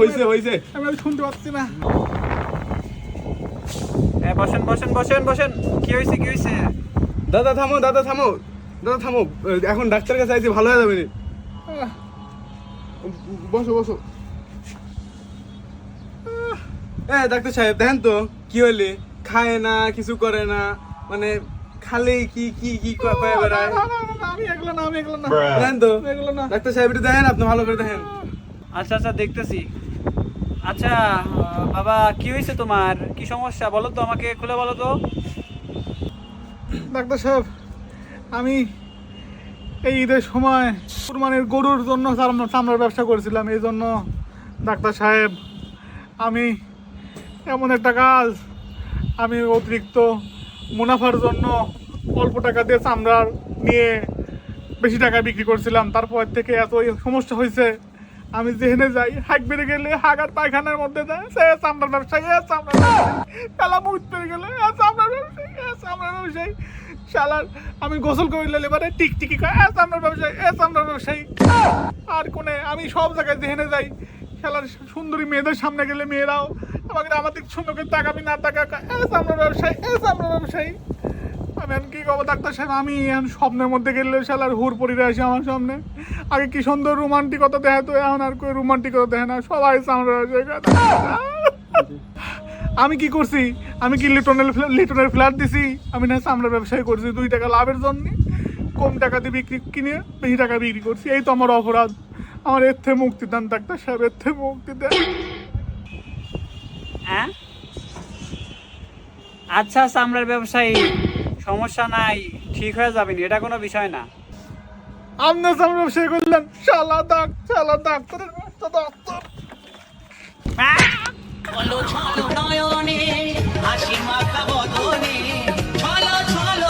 হইছে হইছে, আমি আর শুনতে পাচ্ছি না। বসেন বসেন বসেন বসেন। কি হয়েছে কি হয়েছে? দাদা থামো, দাদা থামো, দাদা থামো, এখন ডাক্তার কাছে আইছি, ভালো হয়ে যাবে নি। বসো বসো। ডাক্তার সাহেব দেখেন তো কি হইলে, খায় না, কিছু করে না, মানে খালি কি কি কি কয়ে বেড়ায়। আমি এগুলো না, আমি এগুলো না, দেখেন তো এগুলো না। ডাক্তার সাহেব একটু দেখেন, আপনি ভালো করে দেখেন। আচ্ছা আচ্ছা দেখতেছি। আচ্ছা বাবা কি হয়েছে তোমার? কি সমস্যা বলো তো, আমাকে খুলে বলো তো। ডাক্তার সাহেব, আমি এই ঈদের সময় কুরবানির গরুর জন্য চামড়ার ব্যবসা করেছিলাম। এই জন্য ডাক্তার সাহেব আমি এমন একটা কাজ, আমি অতিরিক্ত মুনাফার জন্য অল্প টাকা দিয়ে চামড়ার নিয়ে বেশি টাকায় বিক্রি করছিলাম। তারপর থেকে এত সমস্যা হয়েছে, আমি যেখানে যাই হাঁক বেড়ে গেলে হাঁক আর পায়খানার মধ্যে যায় সে চামড়ার ব্যবসায়ী, চামড়ার ব্যবসায়ী, শালা মুখ পেরে গেলে চামড়ার ব্যবসায়ী, চামড়ার ব্যবসায়ী, শালার আমি গোসল করিলে এবারে টিকটিকি কয় চামড়ার ব্যবসায়ী, চামড়ার ব্যবসায়ী। আর কোনে আমি সব জায়গায় যেখানে যাই, শালার সুন্দরী মেয়েদের সামনে গেলে মেয়েরাও আমাকে আমাদের সুন্দর করে তাকাবি না তাকা, চামড়ার ব্যবসায়ী, চামড়ার ব্যবসায়ী। আমি এখন কি করবো ডাক্তার সাহেব? আমি এখন স্বপ্নের মধ্যে গেলে শালার হুর পরিরে আসে আমার সামনে। আগে কি সুন্দর রোমান্টিকতা দেখে, তো এখন আর কেউ রোমান্টিকতা দেখে না, সবাই চামড়া। আমি কি করছি? আমি কি লিটনের ফ্ল্যাট দিছি? আমি না চামড়ার ব্যবসায় করছি 2 টাকা লাভের জন্য। কম টাকা দিয়ে বিক্রি কিনে বেশি টাকা বিক্রি করছি, এই তো আমার অপরাধ। আমার এর থেকে মুক্তি দেন ডাক্তার সাহেব, এর থেকে মুক্তি দেন। হ্যাঁ আচ্ছা, চামড়ার ব্যবসায়ী সমস্যা নাই, ঠিক হয়ে যাবেন, এটা কোনো বিষয় না। আপনার চামড়া ব্যবসায় করলেন, শালা ডাক্তার, শালা ডাক্তারের